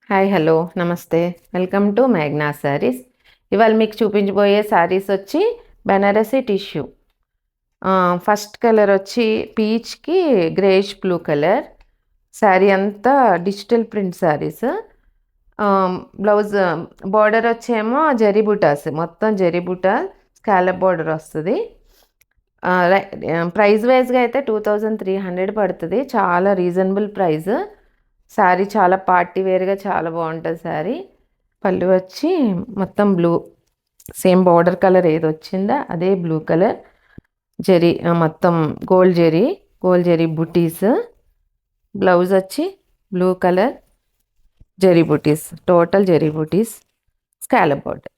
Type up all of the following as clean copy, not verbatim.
Hi hello నమస్తే. Welcome to మేఘ్నా శారీస్. ఇవాళ మీకు చూపించబోయే శారీస్ వచ్చి బెనారసీ టిష్యూ. ఫస్ట్ కలర్ వచ్చి పీచ్కి గ్రేష్ బ్లూ కలర్. శారీ అంతా digital print saris. Blouse border వచ్చేమో జరీ బుటాస్, మొత్తం జరీ బుటా స్కాలప్ బార్డర్ వస్తుంది. ప్రైస్ వైజ్గా అయితే 2300 పడుతుంది. చాలా రీజనబుల్ ప్రైస్. శారీ చాలా పార్టీ వేర్గా చాలా బాగుంటుంది శారీ. పళ్ళు వచ్చి మొత్తం బ్లూ, సేమ్ బార్డర్ కలర్ ఏది వచ్చిందో అదే బ్లూ కలర్ జరీ, మొత్తం గోల్డ్ జరీ బుటీస్. బ్లౌజ్ వచ్చి బ్లూ కలర్ జరీ బుటీస్, total zari bootis, scallop border.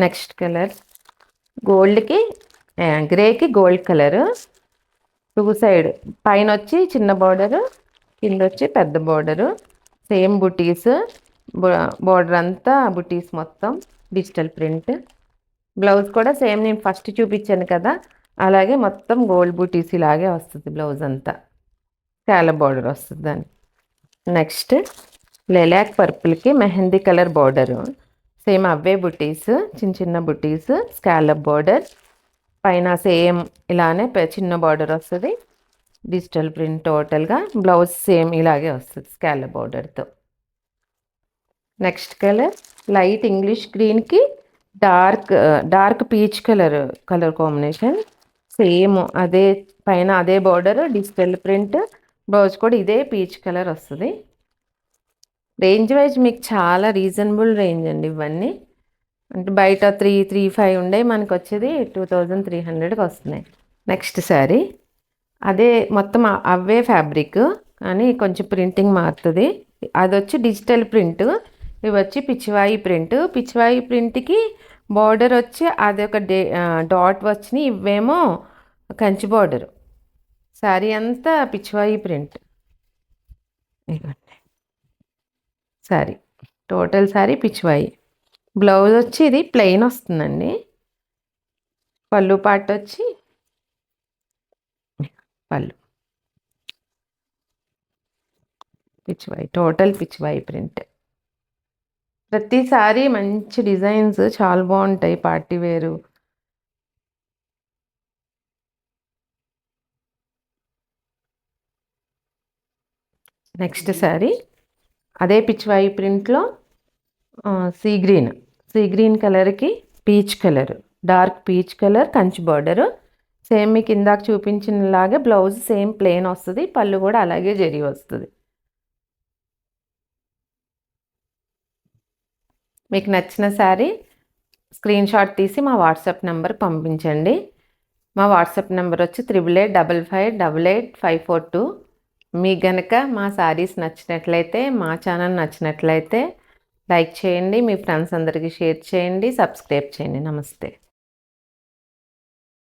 Next colour గోల్డ్కి గ్రేకి గోల్డ్ కలరు. టూ సైడ్ పైన వచ్చి చిన్న బార్డరు, కింద వచ్చి పెద్ద బార్డరు. సేమ్ బుటీస్, బార్డర్ అంతా బుటీస్, మొత్తం డిజిటల్ ప్రింట్. బ్లౌజ్ కూడా సేమ్ నేను ఫస్ట్ చూపించాను కదా అలాగే మొత్తం గోల్డ్ బుటీస్ ఇలాగే వస్తుంది. బ్లౌజ్ అంతా స్కాలప్ బార్డర్ వస్తుంది దాన్ని. నెక్స్ట్ లెలాక్ పర్పుల్కి మెహందీ కలర్ బార్డరు. సేమ్ అవే బుటీస్, చిన్న చిన్న బుటీస్, స్కాలప్ బార్డర్. పైన సేమ్ ఇలానే చిన్న బార్డర్ వస్తుంది, డిజిటల్ ప్రింట్ టోటల్గా. బ్లౌజ్ సేమ్ ఇలాగే వస్తుంది స్కాలప్ బార్డర్తో. నెక్స్ట్ కలర్ లైట్ ఇంగ్లీష్ గ్రీన్కి dark peach colour combination. Same అదే పైన అదే బార్డర్, డిజిటల్ ప్రింట్. బ్లౌజ్ కూడా ఇదే పీచ్ కలర్ వస్తుంది. రేంజ్ వైజ్ మీకు చాలా రీజనబుల్ రేంజ్ అండి ఇవన్నీ. అంటే బయట 335 ఉండే మనకు వచ్చేది 2300కి వస్తున్నాయి. నెక్స్ట్ శారీ అదే మొత్తం అవే ఫ్యాబ్రిక్ కానీ కొంచెం ప్రింటింగ్ మారుతుంది. అది వచ్చి డిజిటల్ ప్రింట్, ఇవి వచ్చి పిచ్చివాయి ప్రింట్. పిచ్చివాయి ప్రింట్కి బార్డర్ వచ్చి అదొక డాట్ వచ్చినాయి, ఇవేమో కంచి బార్డరు. శారీ అంతా పిచ్చివాయి print. Sari total sari పిచ్చివాయి. Blouse వచ్చి ఇది ప్లెయిన్ వస్తుందండి. పళ్ళు పాట వచ్చి పళ్ళు పిచ్చివాయి, టోటల్ పిచ్చివాయి ప్రింట్. ప్రతిసారి మంచి డిజైన్స్ చాలా బాగుంటాయి పార్టీ వేరు. నెక్స్ట్ శారీ అదే పిచ్చివాయి ప్రింట్లో సీ గ్రీన్ కలర్కి peach colour, dark peach colour Kanchi border. Same మీకు ఇందాక చూపించినలాగే బ్లౌజ్ సేమ్ ప్లెయిన్ వస్తుంది, పళ్ళు కూడా అలాగే జరీ వస్తుంది. మీకు నచ్చిన శారీ స్క్రీన్ షాట్ తీసి మా వాట్సాప్ నెంబర్ పంపించండి. మా వాట్సాప్ నెంబర్ వచ్చి 8855588542. మీకు గనక మా శారీస్ నచ్చినట్లయితే, మా ఛానల్ నచ్చినట్లయితే లైక్ చేయండి, మీ ఫ్రెండ్స్ అందరికీ షేర్ చేయండి, సబ్స్క్రైబ్ చేయండి. నమస్తే.